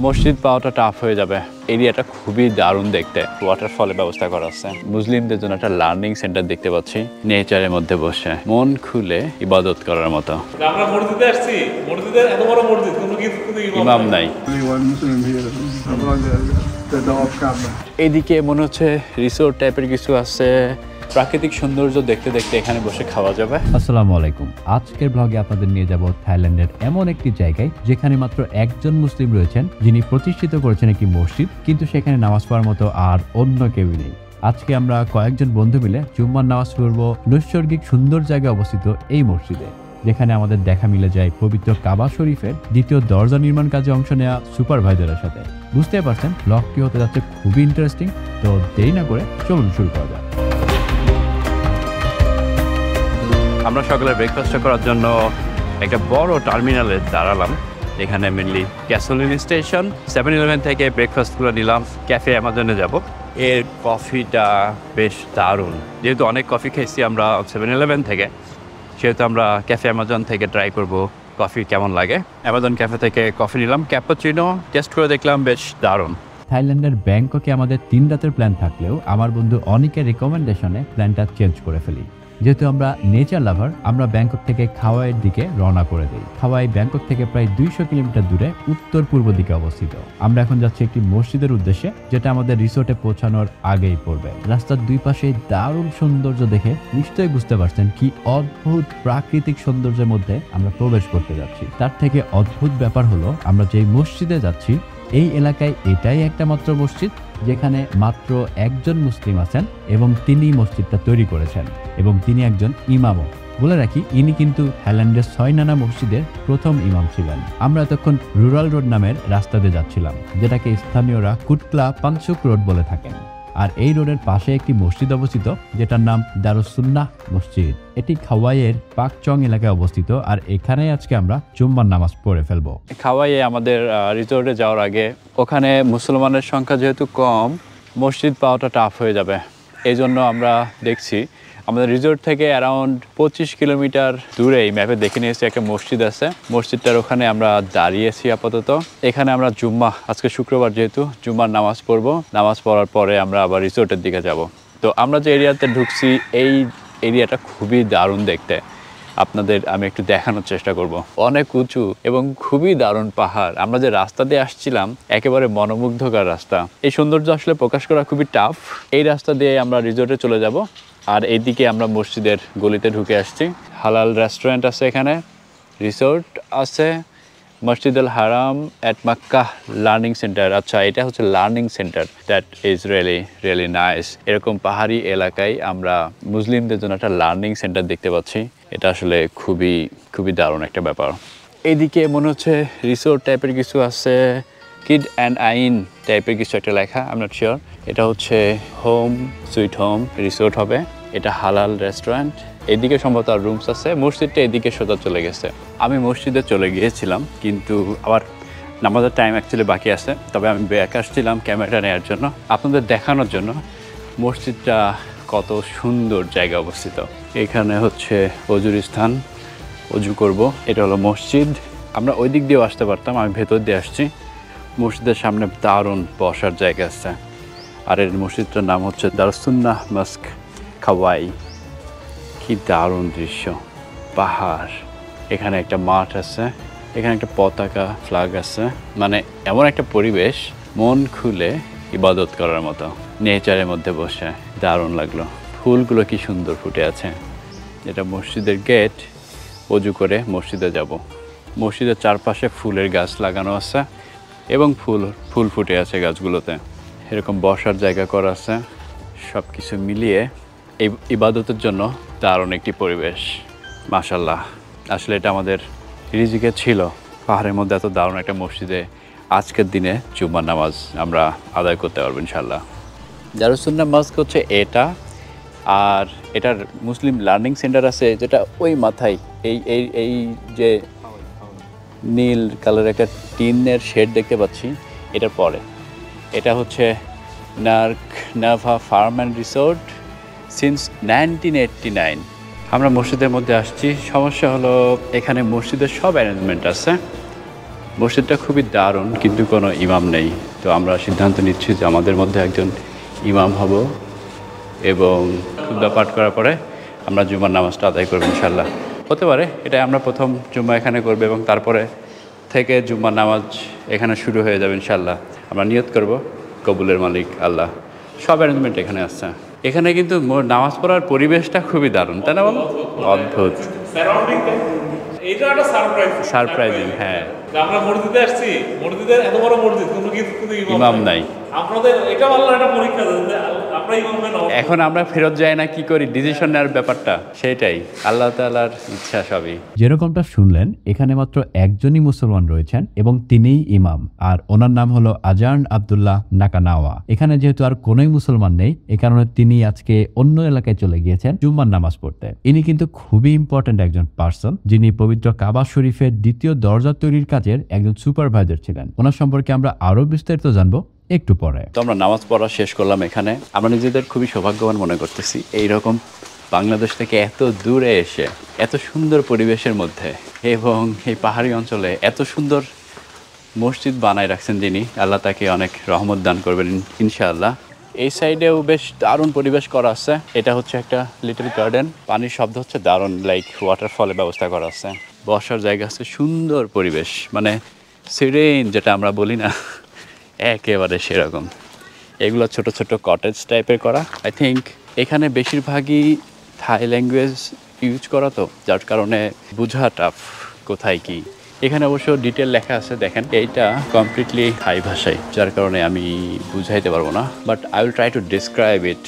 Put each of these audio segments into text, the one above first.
মসজিদ পাওয়াটা টাফ হয়ে যাবে। এরিয়াটা খুবই দারুণ দেখতে, ওয়াটারফলের ব্যবস্থা করা আছে, মুসলিমদের জন্য একটা লার্নিং সেন্টার দেখতে পাচ্ছি, নেচারের মধ্যে বসে মন খুলে ইবাদত করার মতো। আমরা মসজিদে আসছি, মসজিদের এত বড় মসজিদ, কোনো ইমাম নাই। এইদিকে মনে হচ্ছে রিসোর্ট টাইপের কিছু আছে, প্রাকৃতিক সৌন্দর্য দেখতে দেখতে এখানে বসে খাওয়া যাবে। আসসালামু আলাইকুম। আজকের ব্লগে আপনাদের নিয়ে যাব থাইল্যান্ডের এমন একটি জায়গায় যেখানে মাত্র একজন মুসলিম রয়েছেন, যিনি প্রতিষ্ঠিত করেছেন একটি মসজিদ, কিন্তু সেখানে নামাজ পড়ার মতো আর অন্য কেউ নেই। আজকে আমরা কয়েকজন বন্ধু মিলে জুম্মার নামাজ পড়ব নৈসর্গিক সুন্দর জায়গায় অবস্থিত এই মসজিদে, যেখানে আমাদের দেখা মিলে যায় পবিত্র কাবা শরীফের দ্বিতীয় দরজা নির্মাণ কাজে অংশ নেওয়া সুপারভাইজারের সাথে। বুঝতে পারছেন ব্লগটি হতে যাচ্ছে খুবই ইন্টারেস্টিং, তো দেরি না করে চলুন শুরু করা যাক। আমরা সকালে ব্রেকফাস্টটা করার জন্য একটা বড় টার্মিনালে দাঁড়ালাম। এখানে মেনলি গ্যাসোলিন স্টেশন, 7-Eleven থেকে ব্রেকফাস্টগুলো নিলাম। ক্যাফে অ্যামাজনে যাব। এর কফিটা বেশ দারুণ। যেহেতু অনেক কফি খেয়েছি আমরা 7-Eleven থেকে, সেহেতু আমরা ক্যাফে অ্যামাজন থেকে ট্রাই করব কফি কেমন লাগে। অ্যামাজন ক্যাফে থেকে কফি নিলাম, ক্যাপাচিনো টেস্ট করে দেখলাম, বেশ দারুণ। থাইল্যান্ডের ব্যাংককে আমাদের 3 রাতের প্ল্যান থাকলেও আমার বন্ধু অনেকের রিকমেন্ডেশনে প্ল্যানটা চেঞ্জ করে ফেলি। যেহেতু আমরা নেচার লাভার, আমরা ব্যাংকক থেকে খাওয়াইয়ের দিকে রওনা করে দিই। খাওয়াই ব্যাংকক থেকে প্রায় 200 কিলোমিটার দূরে উত্তর পূর্ব দিকে অবস্থিত। আমরা এখন যাচ্ছি একটি মসজিদের উদ্দেশ্যে, যেটা আমাদের রিসোর্টে পৌঁছানোর আগেই পড়বে। রাস্তার দুই পাশে দারুণ সৌন্দর্য দেখে নিশ্চয়ই বুঝতে পারছেন কি অদ্ভুত প্রাকৃতিক সৌন্দর্যের মধ্যে আমরা প্রবেশ করতে যাচ্ছি। তার থেকে অদ্ভুত ব্যাপার হলো, আমরা যেই মসজিদে যাচ্ছি এই এলাকায় এটাই একটা মাত্র মসজিদ যেখানে মাত্র একজন মুসলিম আছেন এবং তিনি মসজিদটা তৈরি করেছেন, এবং তিনি একজন ইমামও। বলে রাখি, ইনি কিন্তু থাইল্যান্ডের 6 নানা মসজিদের প্রথম ইমাম ছিলেন। আমরা এতক্ষণ রুরাল রোড নামের রাস্তাতে যাচ্ছিলাম, যেটাকে স্থানীয়রা কুটক্লা পাংশুক রোড বলে থাকেন। আর এই রোডের পাশে একটি মসজিদ অবস্থিত, যেটার নাম দারুস সুন্নাহ মসজিদ। এটি খাওয়াইয়ের পাকচং এলাকায় অবস্থিত, আর এখানে আজকে আমরা জুম্মার নামাজ পড়ে ফেলবো। খাওয়াইয়ে আমাদের রিসোর্টে যাওয়ার আগে, ওখানে মুসলমানের সংখ্যা যেহেতু কম, মসজিদ পাওয়াটা টাফ হয়ে যাবে। এই জন্য আমরা দেখছি আমাদের রিসোর্ট থেকে অ্যারাউন্ড 25 কিলোমিটার দূরে এই ম্যাপে দেখে নিয়েছি একটা মসজিদ আছে। মসজিদটার ওখানে আমরা দাঁড়িয়েছি আপাতত। এখানে আমরা জুম্মা, আজকে শুক্রবার যেহেতু, জুম্মার নামাজ পড়বো। নামাজ পড়ার পরে আমরা আবার রিসোর্টের দিকে যাব। তো আমরা যে এরিয়াতে ঢুকছি, এই এরিয়াটা খুবই দারুণ দেখতে। আপনাদের আমি একটু দেখানোর চেষ্টা করব। অনেক উঁচু এবং খুবই দারুণ পাহাড়। আমরা যে রাস্তা দিয়ে আসছিলাম, একেবারে মনোমুগ্ধকর রাস্তা। এই সৌন্দর্য আসলে প্রকাশ করা খুবই টাফ। এই রাস্তা দিয়ে আমরা রিসোর্টে চলে যাব, আর এইদিকে আমরা মসজিদের গলিতে ঢুকে আসছি। হালাল রেস্টুরেন্ট আছে এখানে, রিসোর্ট আছে, মসজিদ আল হারাম অ্যাট মক্কা লার্নিং সেন্টার। আচ্ছা, এটা হচ্ছে learning centre. That is really nice. এরকম পাহাড়ি এলাকায় আমরা মুসলিমদের জন্য একটা লার্নিং সেন্টার দেখতে পাচ্ছি। এটা আসলে খুবই দারুণ একটা ব্যাপার। এইদিকে মনে হচ্ছে রিসোর্ট টাইপের কিছু আছে, কিড অ্যান্ড আইন টাইপের কিছু একটা লেখা, আই এম নট শিওর। এটা হচ্ছে হোম সুইট হোম রিসোর্ট হবে। এটা হালাল রেস্টুরেন্ট। এদিকে সম্ভবত আর রুমস আছে। মসজিদটা এদিকে সোজা চলে গেছে। আমি মসজিদে চলে গিয়েছিলাম, কিন্তু আবার নামাজের টাইম অ্যাকচুয়ালি বাকি আছে। তবে আমি ব্যাক আসছিলাম ক্যামেরাটা নেওয়ার জন্য, আপনাদের দেখানোর জন্য মসজিদটা কত সুন্দর জায়গায় অবস্থিত। এখানে হচ্ছে অজুর স্থান, অজু করব। এটা হলো মসজিদ। আমরা ওই দিক দিয়েও আসতে পারতাম, আমি ভেতর দিয়ে আসছি। মসজিদের সামনে দারুণ বসার জায়গা আছে। আর এর মসজিদটার নাম হচ্ছে দারুস সুন্নাহ মস্ক খাওয়াই। কি দারুণ দৃশ্য, পাহাড়, এখানে একটা মাঠ আছে, এখানে একটা পতাকা ফ্ল্যাগ আছে। মানে এমন একটা পরিবেশ, মন খুলে ইবাদত করার মতো, নেচারের মধ্যে বসে দারুণ লাগলো। ফুলগুলো কি সুন্দর ফুটে আছে। এটা মসজিদের গেট। অজু করে মসজিদে যাব। মসজিদের চারপাশে ফুলের গাছ লাগানো আছে এবং ফুল ফুটে আছে গাছগুলোতে। এরকম বসার জায়গা করা আছে। সব কিছু মিলিয়ে এই ইবাদতের জন্য দারুণ একটি পরিবেশ। মাশাল্লাহ, আসলে এটা আমাদের রিজিকে ছিল, পাহাড়ের মধ্যে এত দারুণ একটা মসজিদে আজকের দিনে জুম্মার নামাজ আমরা আদায় করতে পারবো ইনশাল্লাহ। দারুস সুন্নাহ মস্ক হচ্ছে এটা, আর এটার মুসলিম লার্নিং সেন্টার আছে, যেটা ওই মাথায় এই যে নীল কালার একটা টিনের শেড দেখতে পাচ্ছি, এটার পরে। এটা হচ্ছে নাভা ফার্ম অ্যান্ড রিসোর্ট সিন্স 1989। আমরা মসজিদের মধ্যে আসছি। সমস্যা হলো, এখানে মসজিদের সব অ্যারেঞ্জমেন্ট আছে, মসজিদটা খুবই দারুণ, কিন্তু কোনো ইমাম নেই। তো আমরা সিদ্ধান্ত নিচ্ছি যে আমাদের মধ্যে একজন ইমাম হব এবং খুতবা পাঠ করার পরে আমরা জুমার নামাজটা আদায় করবো ইনশাল্লাহ। হতে পারে এটা আমরা প্রথম জুম্মা এখানে করবো এবং তারপরে থেকে জুম্মার নামাজ এখানে শুরু হয়ে যাবে ইনশাল্লাহ। আমরা নিয়ত করব, কবুলের মালিক আল্লাহ। সব অ্যারেঞ্জমেন্ট এখানে আসছে। এখানে কিন্তু নামাজ পড়ার পরিবেশটা খুবই দারুণ, তাই না বলো? অদ্ভুত, এইটা একটা সারপ্রাইজিং। হ্যাঁ, আমরা মসজিদে আসছি, মসজিদের এত বড় মসজিদ, কোনো ইমাম নাই। আপনাদের এটা আল্লাহর একটা পরীক্ষা দেন, আমরা ইমাম না। এখন আমরা ফেরত যাই না, কি করি? ডিসিশন নেওয়ার ব্যাপারটা সেটাই, আল্লাহ তাআলার ইচ্ছা সবই। যেরকমটা শুনলেন, এখানে মাত্র একজনই মুসলমান রয়েছেন এবং তিনিই ইমাম, আর ওনার নাম হলো আজান আব্দুল্লাহ নাকানাওয়া। এখানে যেহেতু আর কোনোই মুসলমান নেই, এ কারণে তিনি আজকে অন্য এলাকায় চলে গিয়েছেন জুম্মার নামাজ পড়তে। ইনি কিন্তু খুবই ইম্পর্টেন্ট একজন পার্সন, যিনি পবিত্র কাবা শরীফের দ্বিতীয় দরজা তৈরির কাজের একজন সুপারভাইজার ছিলেন। ওনার সম্পর্কে আমরা আরো বিস্তারিত জানবো একটু পরে। তো আমরা নামাজ পড়া শেষ করলাম এখানে। আমরা নিজেদের খুবই সৌভাগ্যবান মনে করতেছি এইরকম বাংলাদেশ থেকে এত দূরে এসে এত সুন্দর পরিবেশের মধ্যে এবং এই পাহাড়ি অঞ্চলে এত সুন্দর মসজিদ বানায় রাখছেন যিনি, আল্লাহ তাকে অনেক রহমত দান করবেন ইনশাআল্লাহ। এই সাইডেও বেশ দারুণ পরিবেশ করা আছে। এটা হচ্ছে একটা লিটল গার্ডেন, পানির শব্দ হচ্ছে দারুণ, লাইক ওয়াটারফলের ব্যবস্থা করা আছে, বসার জায়গা আছে, সুন্দর পরিবেশ, মানে সিরেন যেটা আমরা বলি না, একেবারে সেরকম। এগুলো ছোট ছোট কটেজ টাইপের করা। আই থিঙ্ক এখানে বেশিরভাগই থাই ল্যাঙ্গুয়েজ ইউজ করা, তো যার কারণে বোঝা টাফ কোথায় কি। এখানে অবশ্য ডিটেল লেখা আছে, দেখেন এইটা কমপ্লিটলি থাই ভাষায়, যার কারণে আমি বুঝাইতে পারবো না, but I will try to describe it.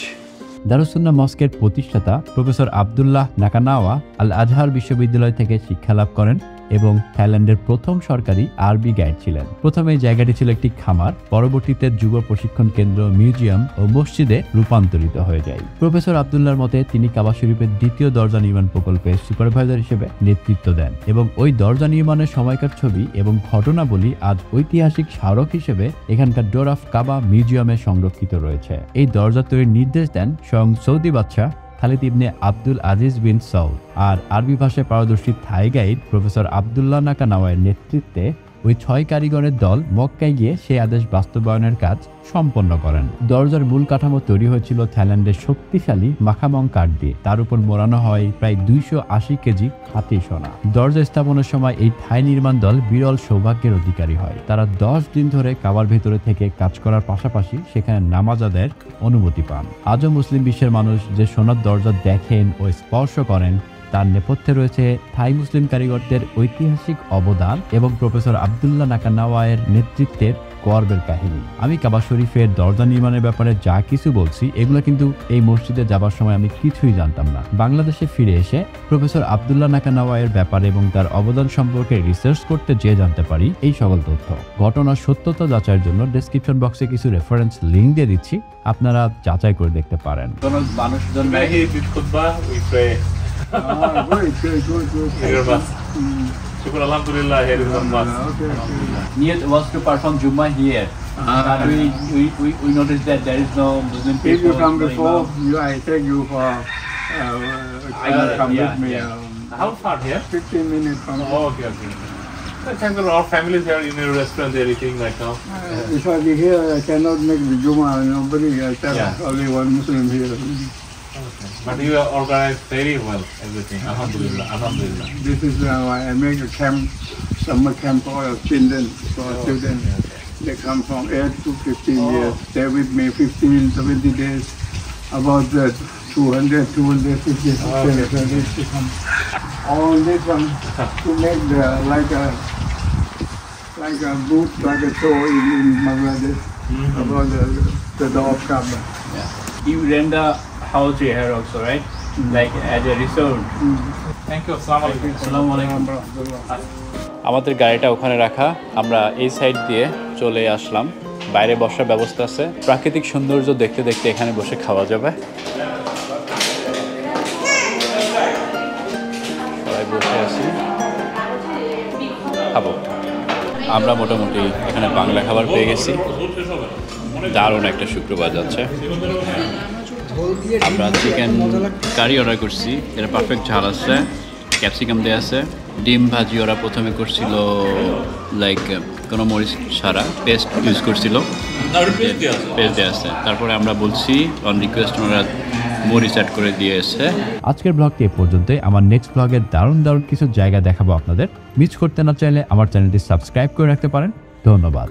Darus Sunnah মস্কের প্রতিষ্ঠাতা প্রফেসর আব্দুল্লাহ নাকানাওয়া আল আজহার বিশ্ববিদ্যালয় থেকে শিক্ষালাভ করেন এবং থাইল্যান্ডের প্রথম সরকারি আরবি গাইড ছিলেন। প্রথমে এই জায়গাটি ছিল একটি খামার, পরবর্তীতে যুব প্রশিক্ষণ কেন্দ্র, মিউজিয়াম ও মসজিদে রূপান্তরিত হয়ে যায়। প্রফেসর আব্দুল্লাহর মতে তিনি কাবা শরীফের দ্বিতীয় দরজা নির্মাণ প্রকল্পের সুপারভাইজার হিসেবে নেতৃত্ব দেন এবং ওই দরজা নির্মাণের সময়কার ছবি এবং ঘটনাবলী আজ ঐতিহাসিক স্মারক হিসেবে এখানকার ডোর অফ কাবা মিউজিয়ামে সংরক্ষিত রয়েছে। এই দরজা তৈরির নির্দেশ দেন স্বয়ং সৌদি বাদশাহ খালিদ ইবনে আব্দুল আজিজ বিন সৌদ, আর আরবি ভাষায় পারদর্শী থাই গাইড প্রফেসর আব্দুল্লাহ নাকানাওয়ার নেতৃত্বে ওই 6 কারিগরের দল মক্কায় গিয়ে সেই আদেশ বাস্তবায়নের কাজ সম্পন্ন করেন। দরজার মূল কাঠামো তৈরি হয়েছিল থাইল্যান্ডের শক্তিশালী মাখামং কাঠ দিয়ে, তার উপর মোড়ানো হয় প্রায় 280 কেজি খাঁটি সোনা। দরজা স্থাপনের সময় এই থাই নির্মাণ দল বিরল সৌভাগ্যের অধিকারী হয়। তারা 10 দিন ধরে কাবার ভেতরে থেকে কাজ করার পাশাপাশি সেখানে নামাজ আদায়ের অনুমতি পান। আজও মুসলিম বিশ্বের মানুষ যে সোনার দরজা দেখেন ও স্পর্শ করেন, তার নেপথ্যে রয়েছে থাই মুসলিম কারিগরদের ঐতিহাসিক অবদান এবং প্রফেসর আব্দুল্লাহ নাকানাওয়ার নেতৃত্বের গর্বের কাহিনী। আমি কাবা শরীফের দরজা নির্মাণের ব্যাপারে যা কিছু বলছি, এগুলো কিন্তু এই মসজিদে যাবার সময় আমি কিছুই জানতাম না। বাংলাদেশে ফিরে এসে প্রফেসর আব্দুল্লাহ নাকানাওয়ার ব্যাপারে এবং তার অবদান সম্পর্কে রিসার্চ করতে যে জানতে পারি এই সকল তথ্য। ঘটনার সত্যতা যাচাইয়ের জন্য ডেসক্রিপশন বক্সে কিছু রেফারেন্স লিঙ্ক দিয়ে দিচ্ছি, আপনারা যাচাই করে দেখতে পারেন। মানুষজন Shukr, alhamdulillah, here is one mosque. Niyat was to perform Jummah here. But we noticed that there is no Muslim people. If you come before, I take you for, come with me. How far here? 15 minutes from here. Oh, okay. Thank God, our families are in a restaurant, they're eating right now. Because here I cannot make the Jummah, nobody, I tell only one Muslim here. But you are organized very well, everything. Alhamdulillah, alhamdulillah. This is I make a camp, summer camp for children, students. They come from 8 to 15 years. Stay with me 15, 20 days. About 250 students to come. All this one to make the like a booth, like a show in Bangladesh about the door cover. You rent the house here also, right? Like as a resort. Thank you. Assalamu alaikum. আমাদের গাড়িটা ওখানে রাখা, আমরা এই side দিয়ে চলে আসলাম। বাইরে বসার ব্যবস্থা আছে, প্রাকৃতিক সৌন্দর্য দেখতে দেখতে এখানে বসে খাওয়া যাবে। সবাই বসে আছি, খাবো। আমরা মোটামুটি এখানে বাংলা খাবার পেয়ে গেছি। দারুণ একটা শুক্রবার যাচ্ছে। আমরা চিকেন কারি অর্ডার করছি, এটা পারফেক্ট ঝাল আছে, ক্যাপসিকাম দেওয়া আছে, ডিম ভাজি ওরা প্রথমে করছিল লাইক কোনো মরিচ ছাড়া পেস্ট ইউজ করছিল, পেস্ট দিয়ে আছে। তারপরে আমরা বলছি অন রিকোয়েস্ট ওরা মরিচ অ্যাড করে দিয়েছে। আজকের ব্লগটি এ পর্যন্তই। আমার নেক্সট ব্লগে দারুণ দারুণ কিছু জায়গা দেখাবো আপনাদের। মিস করতে না চাইলে আমার চ্যানেলটি সাবস্ক্রাইব করে রাখতে পারেন। ধন্যবাদ।